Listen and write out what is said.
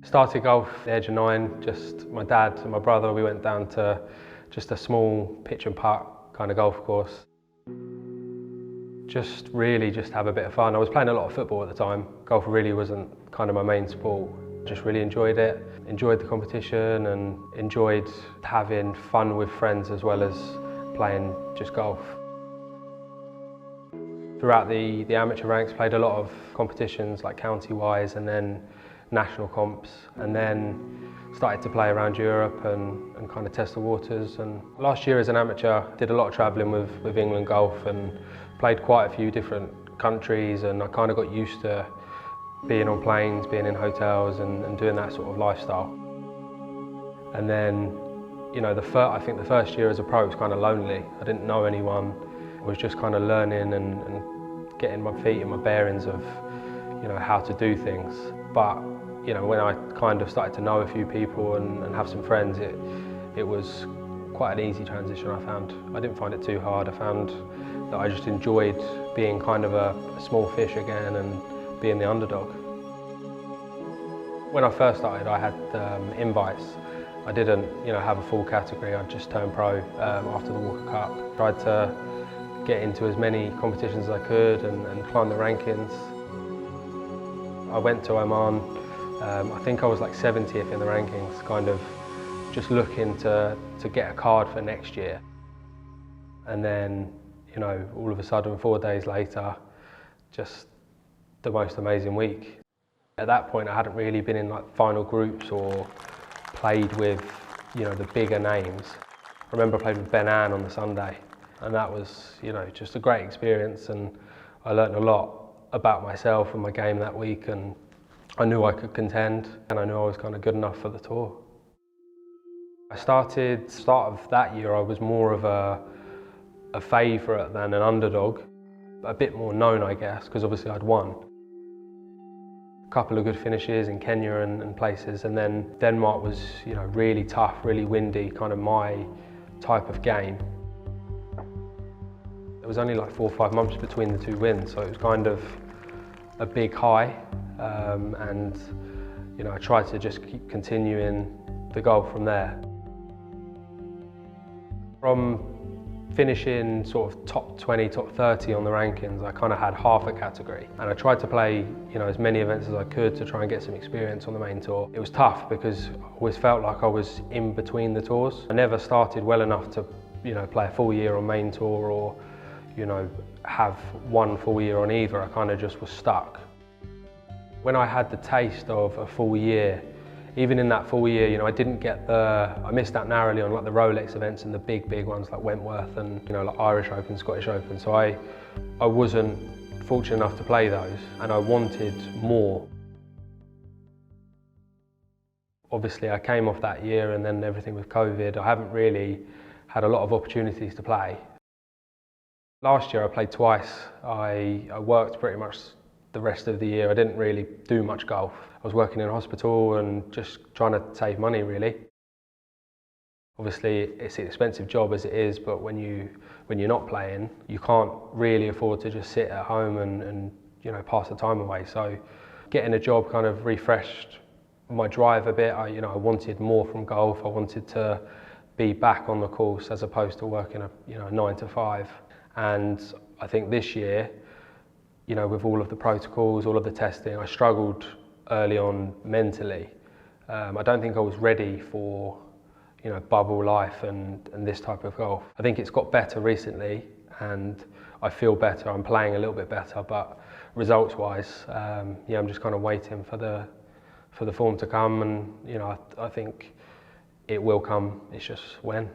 Started golf at the age of 9, just my dad and my brother, we went down to just a small pitch and putt kind of golf course. Just have a bit of fun. I was playing a lot of football at the time. Golf really wasn't kind of my main sport. Just really enjoyed it, enjoyed the competition and enjoyed having fun with friends as well as playing just golf. Throughout the amateur ranks, played a lot of competitions like county-wise and then national comps, and then started to play around Europe and kind of test the waters. And last year as an amateur, did a lot of travelling with England Golf and played quite a few different countries, and I kind of got used to being on planes, being in hotels and doing that sort of lifestyle. And then, you know, I think the first year as a pro was kind of lonely. I didn't know anyone. I was just kind of learning and getting my feet and my bearings of, you know, how to do things. But, you know, when I kind of started to know a few people and have some friends, it was quite an easy transition, I found. I didn't find it too hard. I found that I just enjoyed being kind of a small fish again and being the underdog. When I first started, I had invites. I didn't, you know, have a full category. I just turned pro after the Walker Cup. Tried to get into as many competitions as I could and climb the rankings. I went to Oman. I think I was like 70th in the rankings, kind of just looking to get a card for next year. And then, you know, all of a sudden, 4 days later, just the most amazing week. At that point, I hadn't really been in like final groups or played with, you know, the bigger names. I remember I played with Ben Ann on the Sunday, and that was, you know, just a great experience, and I learned a lot about myself and my game that week, and I knew I could contend, and I knew I was kind of good enough for the tour. Start of that year, I was more of a favourite than an underdog. A bit more known, I guess, because obviously I'd won. A couple of good finishes in Kenya and places, and then Denmark was, you know, really tough, really windy, kind of my type of game. There was only like 4 or 5 months between the 2 wins, so it was kind of a big high, and you know, I tried to just keep continuing the golf from there. From finishing sort of top 20, top 30 on the rankings, I kind of had half a category, and I tried to play, you know, as many events as I could to try and get some experience on the main tour. It was tough because I always felt like I was in between the tours. I never started well enough to, you know, play a full year on main tour or, you know, have 1 full year on either. I kind of just was stuck. When I had the taste of a full year, even in that full year, you know, I missed out narrowly on like the Rolex events and the big ones like Wentworth and, you know, like Irish Open, Scottish Open. So I wasn't fortunate enough to play those, and I wanted more. Obviously I came off that year and then everything with COVID, I haven't really had a lot of opportunities to play. Last year I played twice. I worked pretty much the rest of the year. I didn't really do much golf. I was working in a hospital and just trying to save money, really. Obviously it's an expensive job as it is, but when you're not playing, you can't really afford to just sit at home and you know, pass the time away. So getting a job kind of refreshed my drive a bit. I wanted more from golf. I wanted to be back on the course as opposed to working a 9 to 5. And I think this year, you know, with all of the protocols, all of the testing, I struggled early on mentally. I don't think I was ready for, you know, bubble life and this type of golf. I think it's got better recently and I feel better. I'm playing a little bit better, but results-wise, yeah, I'm just kind of waiting for the form to come, and you know, I think it will come. It's just when.